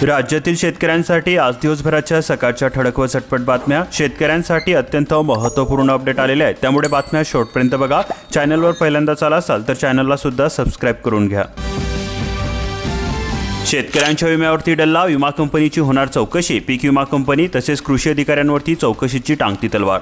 राज्यातील शेतकऱ्यांसाठी आज दिवसभराच्या सकाळच्या ठळक व झटपट बातम्या शेतकऱ्यांसाठी अत्यंत महत्त्वपूर्ण अपडेट आलेले आहेत, त्यामुळे बातम्या शेवटपर्यंत बघा। चॅनलवर पहिल्यांदाच आला असाल तर चॅनलला सुद्धा सबस्क्राइब करून घ्या। शेतकऱ्यांच्या विम्यावरती डल्ला, विमा कंपनीची होणार चौकशी, पीक विमा कंपनी तसेच कृषी अधिकाऱ्यांवरती चौकशीची टांगती तलवार।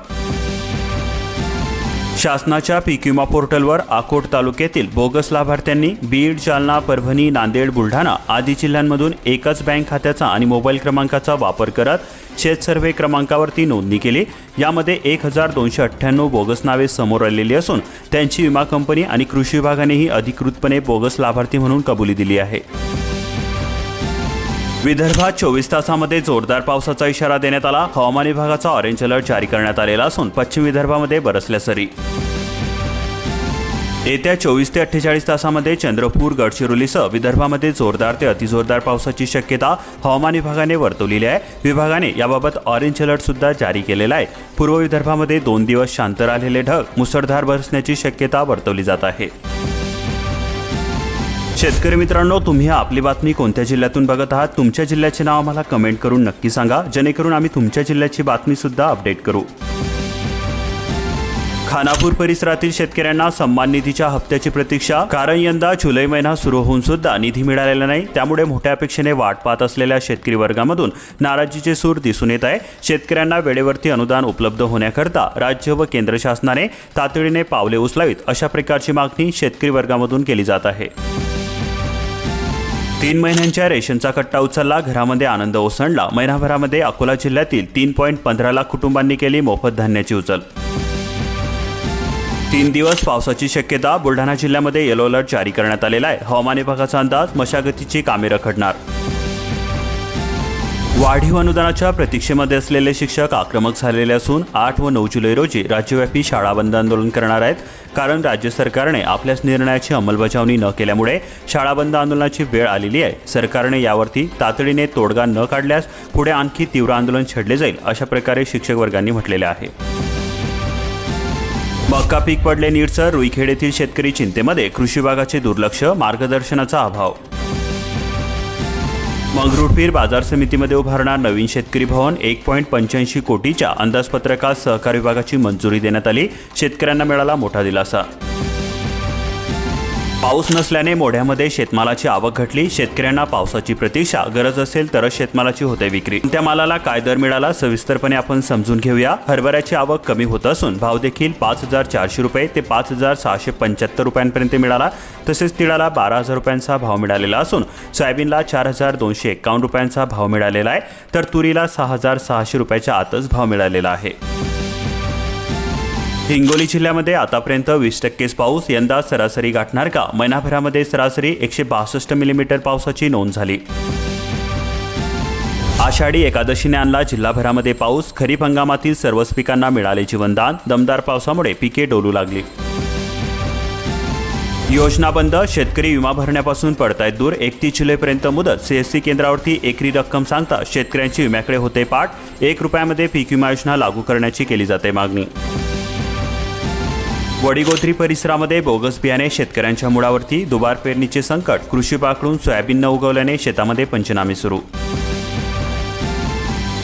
शासनाच्या पीक विमा पोर्टलवर अकोट तालुक्यातील बोगस लाभार्थ्यांनी बीड, जालना, परभणी, नांदेड, बुलढाणा आदी जिल्ह्यांमधून एकाच बँक खात्याचा आणि मोबाईल क्रमांकाचा वापर करत शेत सर्व्हे क्रमांकावरती नोंदणी केली। यामध्ये 1298 बोगस नावे समोर आलेली असून त्यांची विमा कंपनी आणि कृषी विभागानेही अधिकृतपणे बोगस लाभार्थी म्हणून कबुली दिली आहे। विदर्भात 24 तासांमध्ये जोरदार पावसाचा इशारा देण्यात आला। हवामान विभागाचा ऑरेंज अलर्ट जारी करण्यात आलेला असून पश्चिम विदर्भामध्ये बरसल्या सरी। येत्या 24 ते 48 तासांमध्ये चंद्रपूर, गडचिरोलीसह विदर्भामध्ये जोरदार ते अतिजोरदार पावसाची शक्यता हवामान विभागाने वर्तवलेली आहे। विभागाने याबाबत ऑरेंज अलर्ट सुद्धा जारी केलेला आहे। पूर्व विदर्भामध्ये 2 दिवस शांत राहिलेले ढग मुसळधार बरसण्याची शक्यता वर्तवली जात आहे। शेतकरी मित्रांनो, तुम्ही आपली बातमी कोणत्या जिल्ह्यातून बघत आहात? तुमच्या जिल्ह्याचे नाव आम्हाला कमेंट करून नक्की सांगा, जेणेकरून आम्ही तुमच्या जिल्ह्याची बातमी सुद्धा अपडेट करू। खानापूर परिसरातील शेतकऱ्यांना सन्मान निधीच्या हप्त्याची प्रतीक्षा, कारण यंदा जुलै महिना सुरू होऊन सुद्धा निधी मिळालेला नाही। त्यामुळे मोठ्या अपेक्षेने वाट पाहत असलेल्या शेतकरी वर्गामधून नाराजीचे सूर दिसून येत आहे। शेतकऱ्यांना वेळेवरती अनुदान उपलब्ध होण्याकरता राज्य व केंद्र शासनाने तातडीने पावले उचलावीत, अशा प्रकारची मागणी शेतकरी वर्गामधून केली जात आहे। 3 महिन्यांच्या रेशनचा कट्टा उचलला, घरामध्ये आनंद ओसंडला। महिनाभरामध्ये अकोला जिल्ह्यातील 3.15 लाख कुटुंबांनी केली मोफत धान्याची उचल। 3 दिवस पावसाची शक्यता, बुलढाणा जिल्ह्यामध्ये येलो अलर्ट जारी करण्यात आलेला आहे। हवामान विभागाचा अंदाज, मशागतीची कामे रखडणार। वाढीव अनुदानाच्या प्रतीक्षेमध्ये असलेले शिक्षक आक्रमक झालेले असून 8 व 9 जुलै रोजी राज्यव्यापी शाळा बंद आंदोलन करणार आहेत। कारण राज्य सरकारने आपल्याच निर्णयाची अंमलबजावणी न केल्यामुळे शाळा बंद आंदोलनाची वेळ आलेली आहे। सरकारने यावरती तातडीने तोडगा न काढल्यास पुढे आणखी तीव्र आंदोलन छेडले जाईल, अशा प्रकारे शिक्षक वर्गांनी म्हटलेले आहे। मका पीक पडले नीटसर, रुईखेड येथील शेतकरी चिंतेमध्ये, कृषी विभागाचे दुर्लक्ष, मार्गदर्शनाचा अभाव। मंगरुळपीर बाजार समितीमध्ये उभारणार नवीन शेतकरी भवन, 1.85 कोटीच्या अंदाजपत्रकात सहकार विभागाची मंजुरी देण्यात आली। शेतकऱ्यांना मिळाला मोठा दिलासा। पाऊस नसल्याने मोढ्यामध्ये शेतमालाची आवक घटली। शेतकऱ्यांना पावसाची प्रतीक्षा, गरज असेल तरच शेतमालाची होते विक्री। त्या मालाला काय दर मिळाला सविस्तरपणे आपण समजून घेऊया। हरभऱ्याची आवक कमी होत असून भाव देखील 5,400 रुपये ते 5,675 रुपयांपर्यंत मिळाला। तसेच तिळाला 12,000 रुपयांचा भाव मिळालेला असून सोयाबीनला 4,251 रुपयांचा भाव मिळालेला आहे, तर तुरीला 6,600 रुपयाच्या आतच भाव मिळालेला आहे। हिंगोली जिल्ह्यामध्ये आतापर्यंत 20% पाऊस, यंदा सरासरी गाठणार का? महिनाभरामध्ये सरासरी 162 मिलीमीटर पावसाची नोंद झाली। आषाढी एकादशीने आणला जिल्हाभरामध्ये पाऊस, खरीप हंगामातील सर्वच पिकांना मिळाले जीवनदान। दमदार पावसामुळे पिके डोलू लागली। योजना बंद, शेतकरी विमा भरण्यापासून पडतायत दूर। 31 जुलैपर्यंत मुदत, सीएससी केंद्रावरती एकरी रक्कम सांगता शेतकऱ्यांची विम्याकडे होते पाठ। 1 रुपयामध्ये पीक विमा योजना लागू करण्याची केली जाते मागणी। वडीगोत्री परिसरामध्ये बोगस बियाणे, शेतकऱ्यांच्या मुळावरती दुबार पेरणीचे संकट, कृषी विभागाकडून सोयाबीन न उगवल्याने शेतामध्ये पंचनामे सुरू।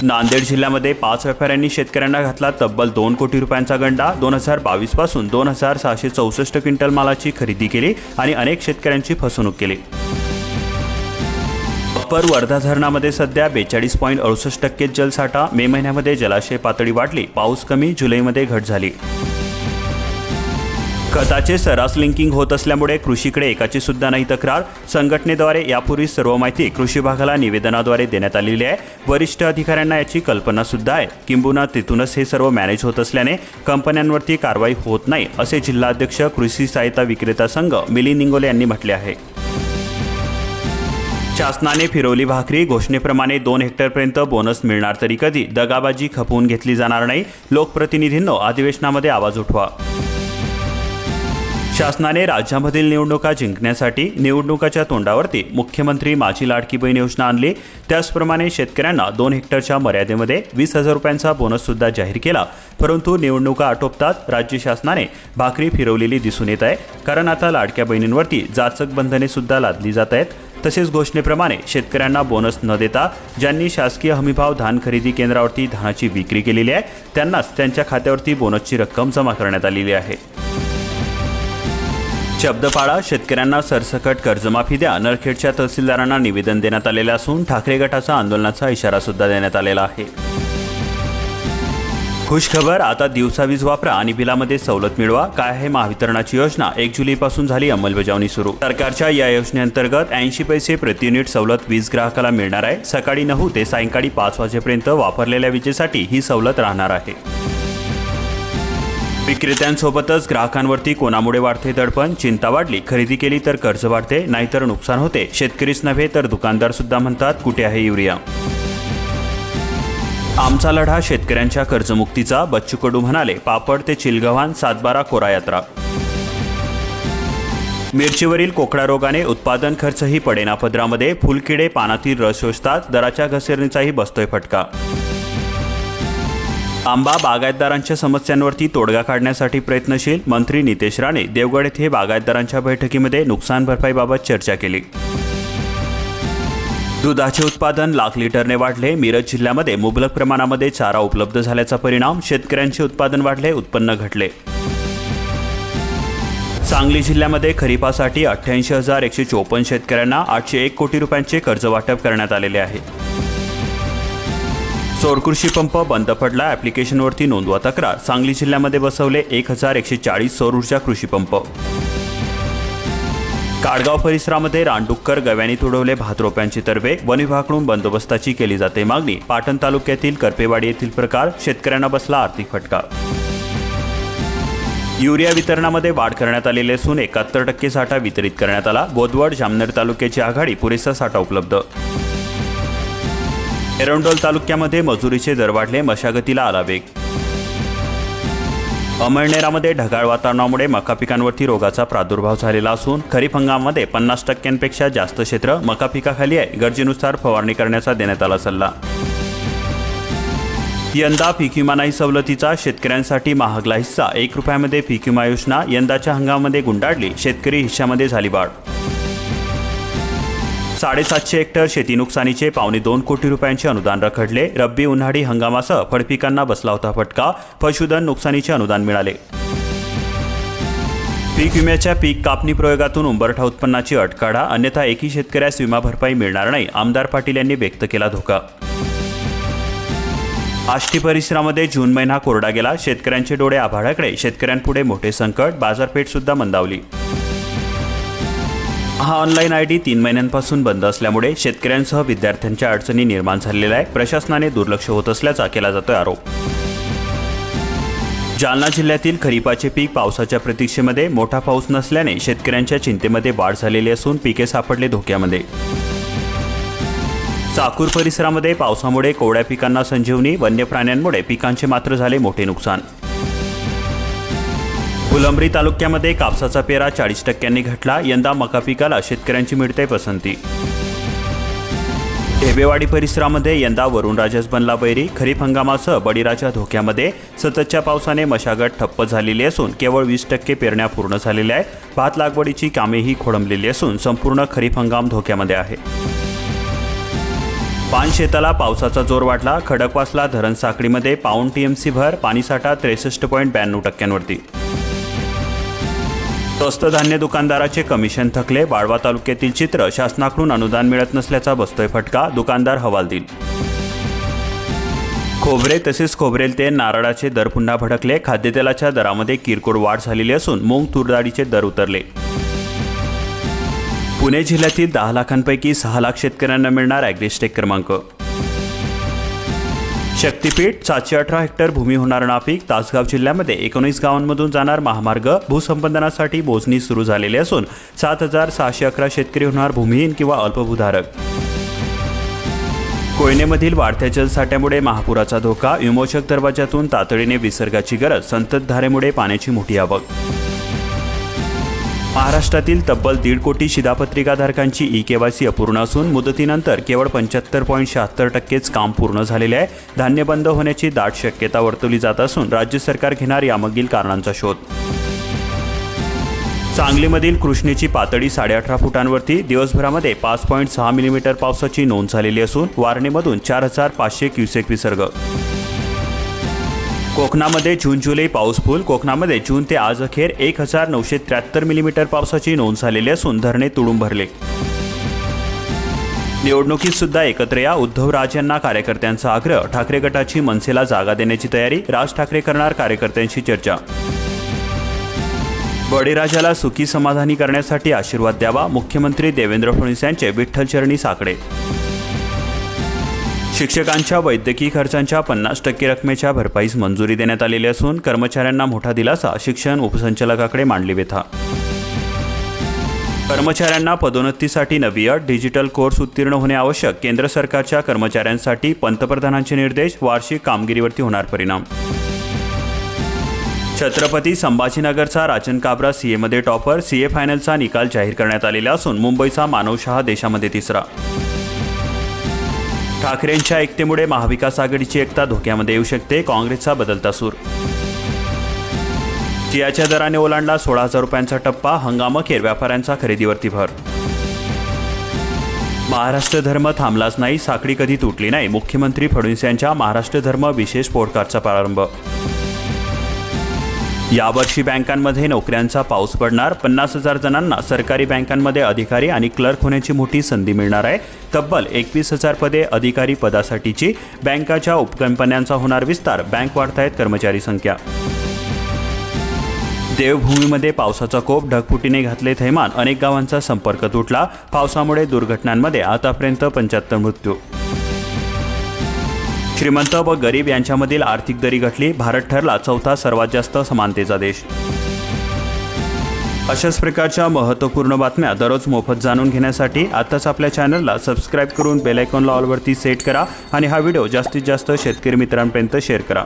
नांदेड जिल्ह्यामध्ये 5 व्यापाऱ्यांनी शेतकऱ्यांना घातला तब्बल 2 कोटी रुपयांचा गंडा। 2022 पासून 2,664 क्विंटल मालाची खरेदी केली आणि अनेक शेतकऱ्यांची फसवणूक केली। अप्पर वर्धा धरणामध्ये सध्या 42.68% जलसाठा। मे महिन्यामध्ये जलाशय पातळी वाढली, पाऊस कमी, जुलैमध्ये घट झाली। खताचे सर्रास लिंकिंग होत असल्यामुळे कृषीकडे एकाची सुद्धा नाही तक्रार। संघटनेद्वारे यापूर्वी सर्व माहिती कृषी विभागाला निवेदनाद्वारे देण्यात आलेली आहे। वरिष्ठ अधिकाऱ्यांना याची कल्पना सुद्धा आहे, किंबहुना तिथूनच हे सर्व मॅनेज होत असल्याने कंपन्यांवरती कारवाई होत नाही, असे जिल्हाध्यक्ष कृषी सहायता विक्रेता संघ मिलिंद इंगोले यांनी म्हटले आहे। शासनाने फिरवली भाकरी, घोषणेप्रमाणे 2 हेक्टरपर्यंत बोनस मिळणार तरी कधी? दगाबाजी खपवून घेतली जाणार नाही। लोकप्रतिनिधींनो, अधिवेशनामध्ये आवाज उठवा। शासनाने राज्यामधील निवडणुका जिंकण्यासाठी निवडणुकाच्या तोंडावरती मुख्यमंत्री माझी लाडकी बहीण योजना आणली। त्याचप्रमाणे शेतकऱ्यांना 2 हेक्टरच्या मर्यादेमध्ये 20,000 रुपयांचा बोनस सुद्धा जाहीर केला। परंतु निवडणुका आटोपतात राज्य शासनाने भाकरी फिरवलेली दिसून येत आहे, कारण आता लाडक्या बहिणींवरती जाचक बंधने सुद्धा लादली जात आहेत। तसेच घोषणेप्रमाणे शेतकऱ्यांना बोनस न देता ज्यांनी शासकीय हमीभाव धान खरेदी केंद्रावरती धानाची विक्री केलेली आहे त्यांनाच त्यांच्या खात्यावरती बोनसची रक्कम जमा करण्यात आलेली आहे. शब्द पाळा, शेतकऱ्यांना सरसकट कर्जमाफी द्या. नरखेडच्या तहसीलदारांना निवेदन देण्यात आलेले असून ठाकरे गटाचा आंदोलनाचा इशारा सुद्धा देण्यात आलेला आहे. खुशखबर, आता दिवसा वीज वापरा आणि बिलामध्ये सवलत मिळवा. काय आहे महावितरणाची योजना? 1 जुलैपासून झाली अंमलबजावणी सुरू. सरकारच्या या योजनेअंतर्गत 80 पैसे प्रति युनिट सवलत वीज ग्राहकाला मिळणार आहे. सकाळी 9 ते सायंकाळी 5 वाजेपर्यंत वापरलेल्या विजेसाठी ही सवलत राहणार आहे. विक्रेत्यांसोबतच ग्राहकांवरती कोणामुळे वाढते दडपण? चिंता वाढली, खरेदी केली तर कर्ज वाढते, नाहीतर नुकसान होते. शेतकरीच नव्हे तर दुकानदार सुद्धा म्हणतात कुठे आहे युरिया? आमचा लढा शेतकऱ्यांच्या कर्जमुक्तीचा. बच्चू कडू म्हणाले, पापड ते चिलगव्हाण 7-12 कोरा यात्रा. मिरचीवरील कोकडा रोगाने उत्पादन खर्चही पडेना पदरामध्ये. फुलकिडे पानातील रस शोषतात. दराच्या घसरणीचाही बसतोय फटका. आंबा बागायतदारांच्या समस्यांवरती तोडगा काढण्यासाठी प्रयत्नशील. मंत्री नितेश राणे देवगड येथे बागायतदारांच्या बैठकीमध्ये नुकसान भरपाईबाबत चर्चा केली. दुधाचे उत्पादन लाख लिटरने वाढले. मिरज जिल्ह्यामध्ये मुबलक प्रमाणामध्ये चारा उपलब्ध झाल्याचा परिणाम. शेतकऱ्यांचे उत्पादन वाढले, उत्पन्न घटले. सांगली जिल्ह्यामध्ये खरीपासाठी 88,154 शेतकऱ्यांना 801 कोटी रुपयांचे कर्ज वाटप करण्यात आलेले आहे. सौर कृषी पंप बंद पडला. ॲप्लिकेशनवरती नोंदवा तक्रार. सांगली जिल्ह्यामध्ये बसवले 1140 सौर ऊर्जा कृषी पंप. काडगाव परिसरामध्ये रानडुक्कर गव्यानी तुडवले भात रोप्यांची तरवे. वन विभागाकडून बंदोबस्ताची केली जाते मागणी. पाटण तालुक्यातील करपेवाडी येथील प्रकार. शेतकऱ्यांना बसला आर्थिक फटका. युरिया वितरणामध्ये वाढ करण्यात आलेली असून 71% साठा वितरित करण्यात आला. बोदवड जामनेर तालुक्याची आघाडी. पुरेसा साठा उपलब्ध. एरंडोल तालुक्यामध्ये मजुरीचे दर वाढले. मशागतीला आला वेग. अमळनेरामध्ये ढगाळ वातावरणामुळे मका पिकांवरती रोगाचा प्रादुर्भाव झालेला असून खरीप हंगामामध्ये 50%पेक्षा जास्त क्षेत्र मका पिकाखाली आहे. गरजेनुसार फवारणी करण्याचा देण्यात आला सल्ला. यंदा पीक विमा नाही सवलतीचा. शेतकऱ्यांसाठी महागला हिस्सा. 1 रुपयामध्ये पीक विमा योजना यंदाच्या हंगामामध्ये गुंडाळली. शेतकरी हिश्श्यामध्ये झाली वाढ. 750 हेक्टर शेती नुकसानीचे 2.25 कोटी रुपयांचे अनुदान रखडले. रब्बी उन्हाळी हंगामासह फळपिकांना बसला होता फटका. पशुधन नुकसानीचे अनुदान मिळाले. पीक विम्याच्या पीक कापणी प्रयोगातून उंबरठा उत्पन्नाची अट काढा, अन्यथा एकही शेतकऱ्यास विमा भरपाई मिळणार नाही. आमदार पाटील यांनी व्यक्त केला धोका. आष्टी परिसरामध्ये जून महिना कोरडा गेला. शेतकऱ्यांचे डोळे आभाळाकडे. शेतकऱ्यांपुढे मोठे संकट. बाजारपेठ सुद्धा मंदावली. हा ऑनलाईन ID 3 महिन्यांपासून बंद असल्यामुळे शेतकऱ्यांसह विद्यार्थ्यांच्या अडचणी निर्माण झालेल्या आहे. प्रशासनाने दुर्लक्ष होत असल्याचा केला जातोय आरोप. जालना जिल्ह्यातील खरीपाचे पीक पावसाच्या प्रतीक्षेमध्ये. मोठा पाऊस नसल्याने शेतकऱ्यांच्या चिंतेमध्ये वाढ झालेली असून पिके सापडले धोक्यामध्ये. चाकूर परिसरामध्ये पावसामुळे कोवड्या पिकांना संजीवनी. वन्य प्राण्यांमुळे पिकांचे मात्र झाले मोठे नुकसान. फुलंब्री तालुक्यामध्ये कापसाचा पेरा 40% घटला. यंदा मका पिकाला शेतकऱ्यांची मिळते पसंती. ढेबेवाडी परिसरामध्ये यंदा वरुणराजाच बनला बैरी. खरीप हंगामासह बळीराजा धोक्यामध्ये. सततच्या पावसाने मशागत ठप्प झालेली असून केवळ 20% पेरण्या पूर्ण झालेल्या आहेत. भात लागवडीची कामेही खोळंबलेली असून संपूर्ण खरीप हंगाम धोक्यामध्ये आहे. पान शेताला पावसाचा जोर वाढला. खडकवासला धरण साखळीमध्ये पाऊण TMC भर. पाणीसाठा 63.92%वरती. स्वस्त धान्य दुकानदाराचे कमिशन थकले. वाळवा तालुक्यातील चित्र. शासनाकडून अनुदान मिळत नसल्याचा बसतोय फटका. दुकानदार हवालदिल. खोबरे तसेच खोबरेल तेल नारळाचे दर पुन्हा भडकले. खाद्यतेलाच्या दरामध्ये किरकोळ वाढ झालेली असून मूग तूर डाळीचे दर उतरले. पुणे जिल्ह्यातील 10 लाखांपैकी 6 लाख शेतकऱ्यांना मिळणार ॲग्रिस्टेक क्रमांक. शक्तीपीठ 718 हेक्टर भूमी होणार नापीक. तासगाव जिल्ह्यामध्ये 19 गावांमधून जाणार महामार्ग. भूसंपादनासाठी मोजणी सुरू झालेली असून 7,611 शेतकरी होणार भूमिहीन किंवा अल्पभूधारक. कोयनेमधील वाढत्या जलसाठ्यामुळे महापुराचा धोका. विमोचक दरवाजातून तातडीने विसर्गाची गरज. संततधारेमुळे पाण्याची मोठी आवक. महाराष्ट्रातील तब्बल 1.5 कोटी शिधापत्रिकाधारकांची eKYC अपूर्ण असून मुदतीनंतर केवळ 75.76% काम पूर्ण झालेले आहे. धान्य बंद होण्याची दाट शक्यता वर्तवली जात असून राज्य सरकार घेणार यामागील कारणांचा शोध. सांगलीमधील कृष्णेची पातळी 18.5 फुटांवरती दिवसभरामध्ये 5.6 मिलीमीटर पावसाची नोंद झालेली असून वारणेमधून 4,500 क्युसेक विसर्ग. कोकणामध्ये जून जुलै पाऊस फुल. कोकणामध्ये जून ते आज अखेर 1,973 मिलीमीटर पावसाची नोंद झालेली असून धरणे तुडूंब भरले. निवडणुकीत सुद्धा एकत्र या. उद्धवराजांना कार्यकर्त्यांचा आग्रह. ठाकरे गटाची मनसेला जागा देण्याची तयारी. राज ठाकरे करणार कार्यकर्त्यांशी चर्चा. बळीराजाला सुखी समाधानी करण्यासाठी आशीर्वाद द्यावा. मुख्यमंत्री देवेंद्र फडणवीस यांचे विठ्ठलचरणी साकडे. शिक्षकांच्या वैद्यकीय खर्चांच्या 50% रकमेच्या भरपाईस मंजुरी देण्यात आलेली असून कर्मचाऱ्यांना मोठा दिलासा. शिक्षण उपसंचालकाकडे मांडली व्यथा. कर्मचाऱ्यांना पदोन्नतीसाठी नवी अट. डिजिटल कोर्स उत्तीर्ण होणे आवश्यक. केंद्र सरकारच्या कर्मचाऱ्यांसाठी पंतप्रधानांचे निर्देश. वार्षिक कामगिरीवरती होणार परिणाम. छत्रपती संभाजीनगरचा राजन काबरा सीएमध्ये टॉपर. सीए फायनलचा निकाल जाहीर करण्यात आलेला असून मुंबईचा मानव शहा देशामध्ये तिसरा. ठाकरेंच्या एकतेमुळे महाविकास आघाडीची एकता धोक्यामध्ये येऊ शकते. काँग्रेसचा बदलता सूर. चियाच्या दराने ओलांडला 16,000 रुपयांचा टप्पा. हंगामअखेर व्यापाऱ्यांचा खरेदीवरती भर. महाराष्ट्र धर्म थांबलाच नाही. साखळी कधी तुटली नाही. मुख्यमंत्री फडणवीस यांच्या महाराष्ट्र धर्म विशेष पॉडकास्टचा प्रारंभ. यावर्षी बँकांमध्ये नोकऱ्यांचा पाऊस पडणार. 50,000 जणांना सरकारी बँकांमध्ये अधिकारी आणि क्लर्क होण्याची मोठी संधी मिळणार आहे. तब्बल 21,000 पदे अधिकारी पदासाठीची. बँकाच्या उपकंपन्यांचा होणार विस्तार. बँक वाढतायत कर्मचारी संख्या. देवभूमीमध्ये पावसाचा कोप. ढगफुटीने घातले थैमान. अनेक गावांचा संपर्क तुटला. पावसामुळे दुर्घटनांमध्ये आतापर्यंत 75 मृत्यू. श्रीमंत व गरीब यांच्यामधील आर्थिक दरी घटली. भारत ठरला चौथा सर्वात जास्त समानतेचा देश. अशाच प्रकारच्या महत्त्वपूर्ण बातम्या दररोज मोफत जाणून घेण्यासाठी आताच आपल्या चॅनलला सबस्क्राईब करून बेल आयकॉनला ऑलवरती सेट करा आणि हा व्हिडिओ जास्तीत जास्त शेतकरी मित्रांपर्यंत शेअर करा.